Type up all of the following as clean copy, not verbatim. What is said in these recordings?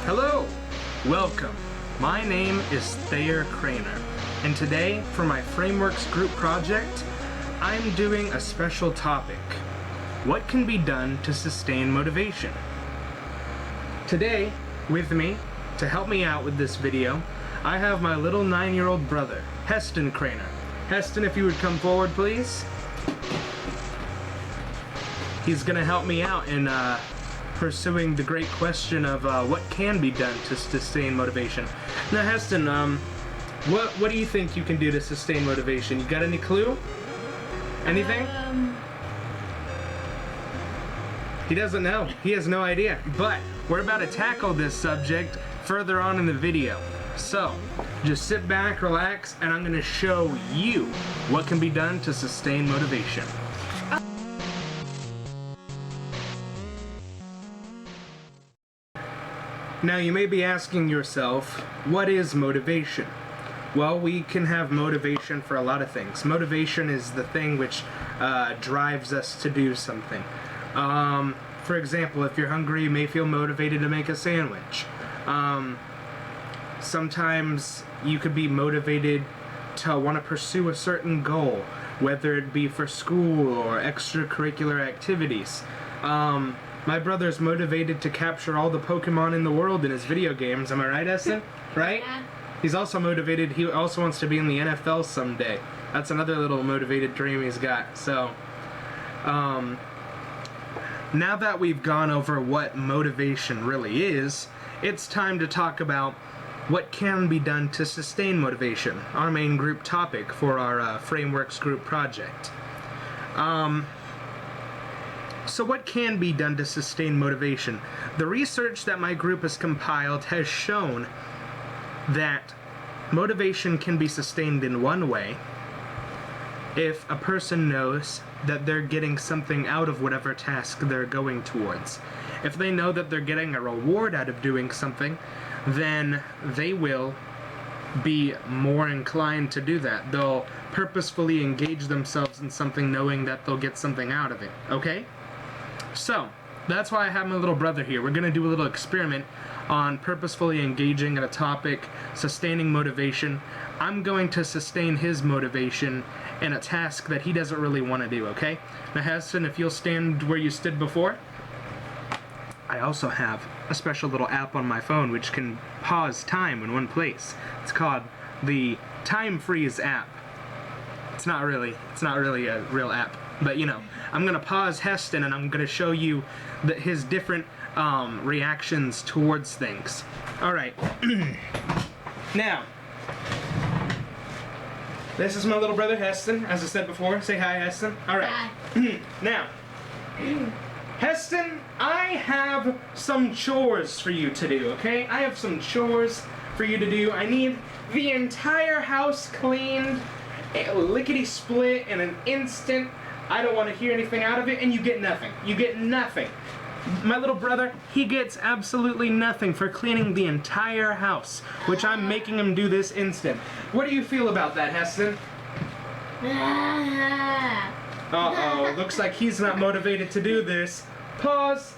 Hello! Welcome. My name is Thayer Craner, and today, for my Frameworks group project, I'm doing a special topic. What can be done to sustain motivation? Today, with me, to help me out with this video, I have my little 9-year-old brother, Heston Craner. Heston, if you would come forward, please. He's gonna help me out in pursuing the great question of what can be done to sustain motivation. Now, Heston, what do you think you can do to sustain motivation? You got any clue? Anything? He doesn't know. He has no idea. But we're about to tackle this subject further on in the video. So, just sit back, relax, and I'm going to show you what can be done to sustain motivation. Now, you may be asking yourself, what is motivation? Well, we can have motivation for a lot of things. Motivation is the thing which drives us to do something. For example, if you're hungry, you may feel motivated to make a sandwich. Sometimes you could be motivated to want to pursue a certain goal, whether it be for school or extracurricular activities. My brother's motivated to capture all the Pokemon in the world in his video games. Am I right, Essen? Right? Yeah. He's also motivated. He also wants to be in the NFL someday. That's another little motivated dream he's got. So, now that we've gone over what motivation really is, it's time to talk about what can be done to sustain motivation, our main group topic for our Frameworks group project. So what can be done to sustain motivation? The research that my group has compiled has shown that motivation can be sustained in one way if a person knows that they're getting something out of whatever task they're going towards. If they know that they're getting a reward out of doing something, then they will be more inclined to do that. They'll purposefully engage themselves in something knowing that they'll get something out of it, okay? So, that's why I have my little brother here. We're going to do a little experiment on purposefully engaging in a topic, sustaining motivation. I'm going to sustain his motivation in a task that he doesn't really want to do, okay? Now, Heston, if you'll stand where you stood before. I also have a special little app on my phone which can pause time in one place. It's called the Time Freeze app. It's not really a real app, but you know, I'm gonna pause Heston and I'm gonna show you his different reactions towards things. All right. Now, this is my little brother Heston. As I said before, say hi, Heston. All right. Hi. Now, Heston, I have some chores for you to do. Okay, I have some chores for you to do. I need the entire house cleaned, lickety-split in an instant. I don't want to hear anything out of it, and you get nothing. You get nothing. My little brother, he gets absolutely nothing for cleaning the entire house, which I'm making him do this instant. What do you feel about that, Heston? Uh-oh, looks like he's not motivated to do this. Pause.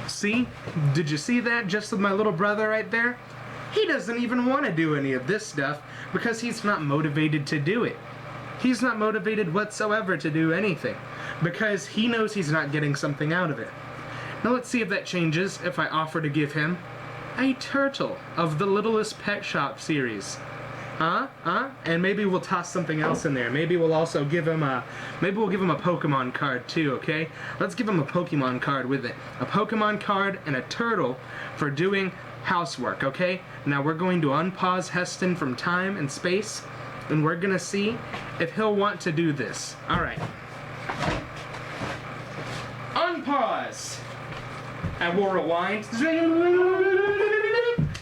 See? Did you see that? Just with my little brother right there? He doesn't even want to do any of this stuff because he's not motivated to do it. He's not motivated whatsoever to do anything because he knows he's not getting something out of it. Now let's see if that changes if I offer to give him a turtle of the Littlest Pet Shop series. And maybe we'll toss something else in there. Maybe we'll also give him a Pokemon card too, okay? Let's give him a Pokemon card with it. A Pokemon card and a turtle for doing housework, okay? Now we're going to unpause Heston from time and space, and we're gonna see if he'll want to do this. All right. Unpause. And we'll rewind.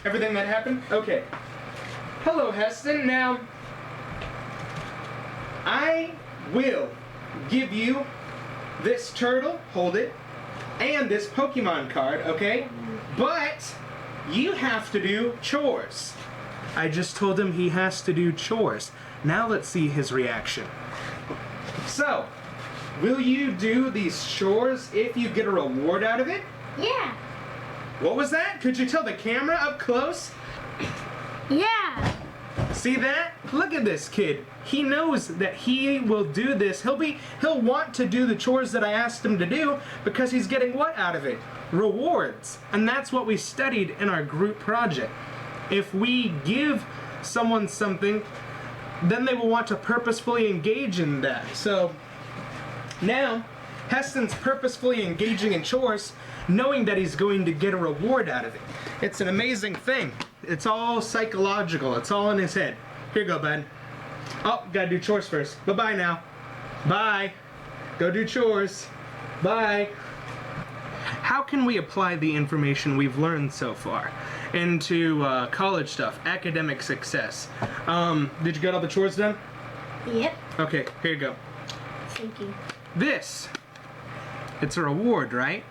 Everything that happened? Okay. Hello, Heston. Now, I will give you this turtle, hold it, and this Pokemon card, okay? But you have to do chores. I just told him he has to do chores. Now let's see his reaction. So, will you do these chores if you get a reward out of it? Yeah. What was that? Could you tell the camera up close? Yeah. See that? Look at this kid. He knows that he will do this. He'll want to do the chores that I asked him to do because he's getting what out of it? Rewards. And that's what we studied in our group project. If we give someone something, then they will want to purposefully engage in that. So now Heston's purposefully engaging in chores, knowing that he's going to get a reward out of it. It's an amazing thing. It's all psychological. It's all in his head. Here you go, bud. Oh, gotta do chores first. Bye-bye now. Bye. Go do chores. Bye. How can we apply the information we've learned so far into college stuff, academic success? Did you get all the chores done? Yep. Okay, here you go. Thank you. This, it's a reward, right?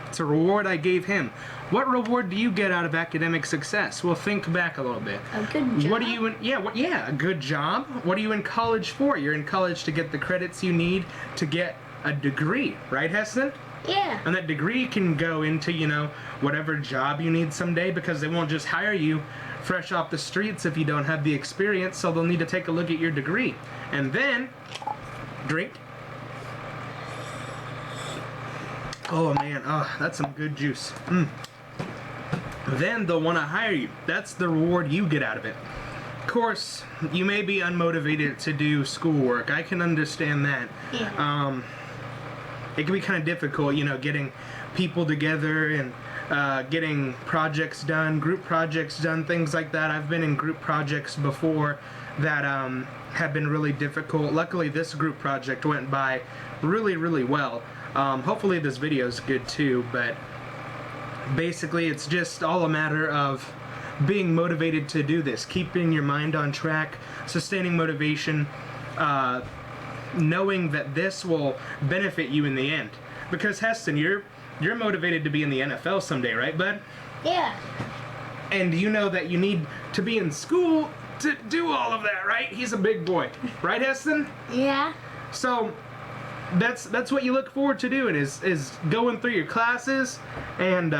It's a reward I gave him. What reward do you get out of academic success? Well, think back a little bit. A good job. What are you in? Yeah, a good job. What are you in college for? You're in college to get the credits you need to get a degree, right, Heston? Yeah. And that degree can go into, whatever job you need someday, because they won't just hire you fresh off the streets if you don't have the experience, so they'll need to take a look at your degree. And then, drink. Oh man, that's some good juice. Then they'll want to hire you. That's the reward you get out of it. Of course, you may be unmotivated to do schoolwork. I can understand that. Yeah. It can be kind of difficult, getting people together and getting projects done, group projects done, things like that. I've been in group projects before that have been really difficult. Luckily, this group project went by really, really well. Hopefully this video is good too, but basically it's just all a matter of being motivated to do this, keeping your mind on track, sustaining motivation, knowing that this will benefit you in the end. Because Heston, you're motivated to be in the NFL someday, right, bud? Yeah. And you know that you need to be in school to do all of that, right? He's a big boy, right, Heston? Yeah. So that's what you look forward to doing is going through your classes and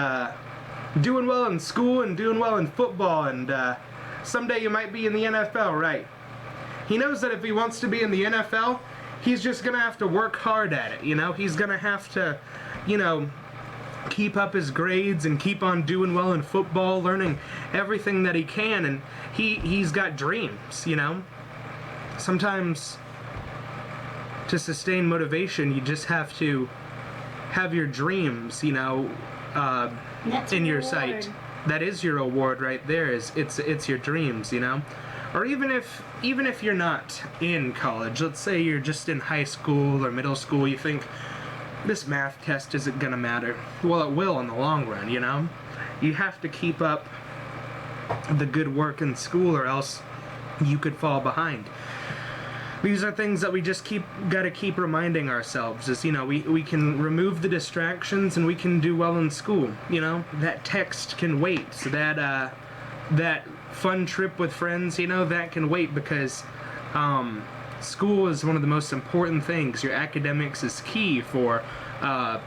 doing well in school and doing well in football, and someday you might be in the NFL, right? He knows that if he wants to be in the NFL, he's just gonna have to work hard at it, He's gonna have to, keep up his grades and keep on doing well in football, learning everything that he can, and he's got dreams, Sometimes to sustain motivation, you just have to have your dreams, That's in your reward. sight. That is your reward right there. It's your dreams, Or even if you're not in college, let's say you're just in high school or middle school, you think this math test isn't gonna matter. Well, it will in the long run, You have to keep up the good work in school, or else you could fall behind. These are things that we just gotta keep reminding ourselves is, we can remove the distractions and we can do well in school, That text can wait. So that fun trip with friends, that can wait, because school is one of the most important things. Your academics is key for A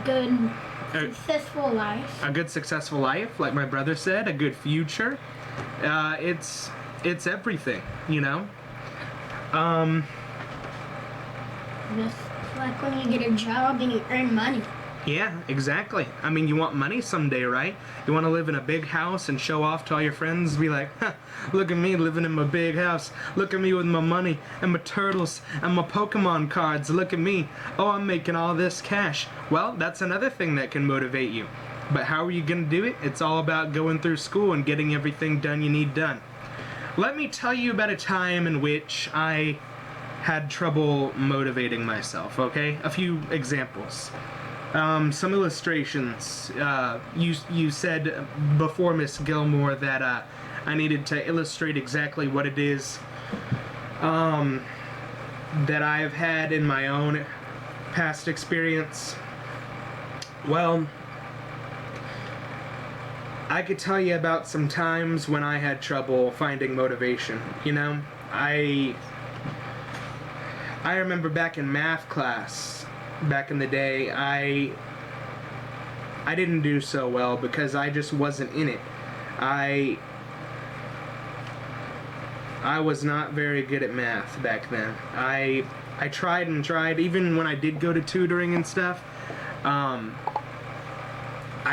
good, successful life. a good successful life, like my brother said, a good future. It's everything, Just like when you get a job and you earn money. Yeah, exactly. I mean, you want money someday, right? You want to live in a big house and show off to all your friends, be like, look at me living in my big house. Look at me with my money and my turtles and my Pokemon cards. Look at me. Oh, I'm making all this cash. Well, that's another thing that can motivate you. But how are you going to do it? It's all about going through school and getting everything done you need done. Let me tell you about a time in which I had trouble motivating myself, okay? A few examples. Some illustrations. You said before, Miss Gilmore, that I needed to illustrate exactly what it is that I've had in my own past experience. Well, I could tell you about some times when I had trouble finding motivation. I remember back in math class, back in the day, I didn't do so well because I just wasn't in it. I was not very good at math back then. I tried and tried, even when I did go to tutoring and stuff. I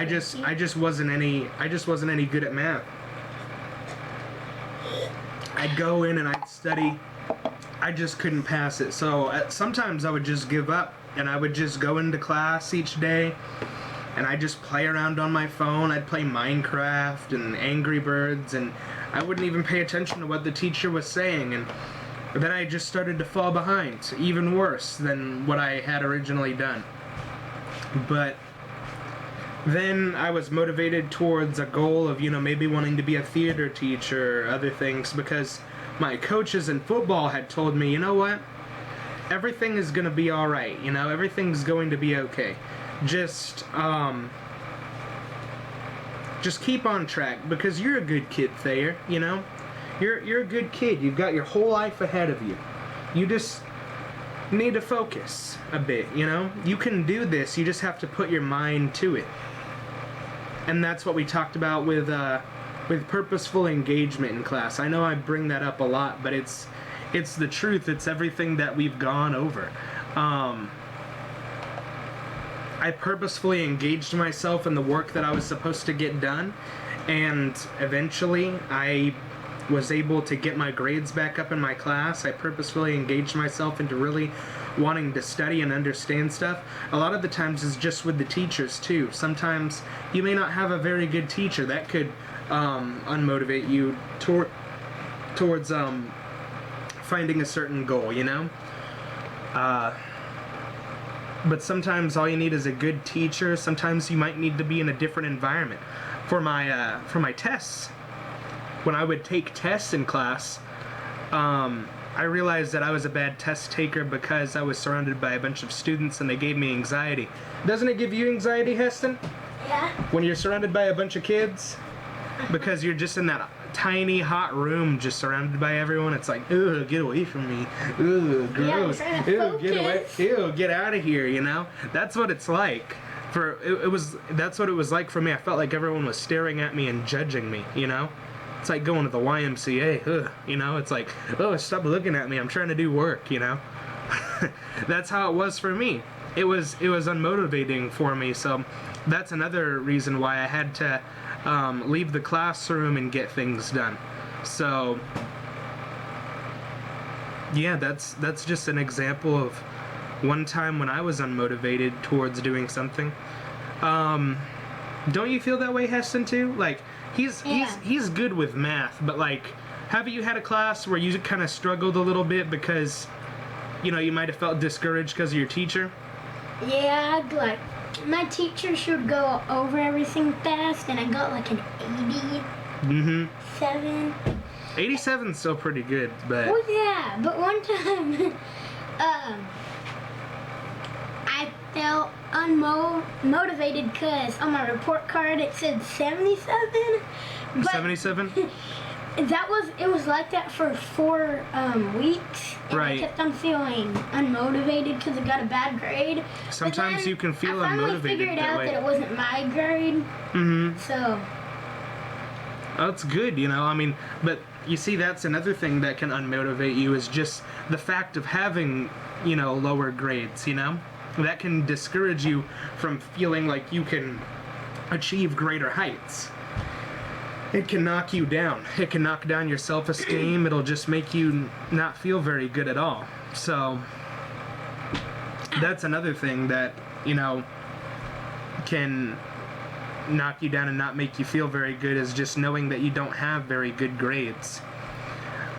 just wasn't any good at math. I'd go in and I'd study. I just couldn't pass it. So sometimes I would just give up and I would just go into class each day and I'd just play around on my phone. I'd play Minecraft and Angry Birds, and I wouldn't even pay attention to what the teacher was saying. And then I just started to fall behind, even worse than what I had originally done. But then I was motivated towards a goal of, maybe wanting to be a theater teacher or other things, because my coaches in football had told me, you know what? Everything is going to be all right. Everything's going to be okay. Just keep on track, because you're a good kid, Thayer, You're a good kid. You've got your whole life ahead of you. You just need to focus a bit, You can do this. You just have to put your mind to it. And that's what we talked about with purposeful engagement in class. I know I bring that up a lot, but it's the truth. It's everything that we've gone over. I purposefully engaged myself in the work that I was supposed to get done, and eventually I was able to get my grades back up in my class. I purposefully engaged myself into really wanting to study and understand stuff. A lot of the times it's just with the teachers too. Sometimes you may not have a very good teacher. That could unmotivate you towards finding a certain goal, but sometimes all you need is a good teacher. Sometimes you might need to be in a different environment. For my tests, when I would take tests in class, I realized that I was a bad test taker because I was surrounded by a bunch of students and they gave me anxiety. Doesn't it give you anxiety, Heston? Yeah. When you're surrounded by a bunch of kids? Because you're just in that tiny, hot room just surrounded by everyone. It's like, ugh, get away from me. Ugh, gross. Yeah, Ew, get away. Ew, get out of here, That's what it's like. That's what it was like for me. I felt like everyone was staring at me and judging me, It's like going to the YMCA, ugh, It's like, oh, stop looking at me. I'm trying to do work, That's how it was for me. It was unmotivating for me. So that's another reason why I had to leave the classroom and get things done. So yeah, that's just an example of one time when I was unmotivated towards doing something. Don't you feel that way, Heston, too? Like, he's good with math, but like, haven't you had a class where you kind of struggled a little bit because, you might have felt discouraged because of your teacher? Yeah, like, my teacher should go over everything fast, and I got like an 87. 87's still pretty good, but... Well, yeah, but one time, I felt unmotivated because on my report card it said 77. But 77? It was like that for 4 weeks. And right. I kept on feeling unmotivated because I got a bad grade. Sometimes you can feel unmotivated that way. I finally figured out that it wasn't my grade. Mm-hmm. So... Oh, that's good, but you see, that's another thing that can unmotivate you, is just the fact of having, lower grades, That can discourage you from feeling like you can achieve greater heights. It can knock you down. It can knock down your self-esteem. It'll just make you not feel very good at all. So that's another thing that, can knock you down and not make you feel very good, is just knowing that you don't have very good grades.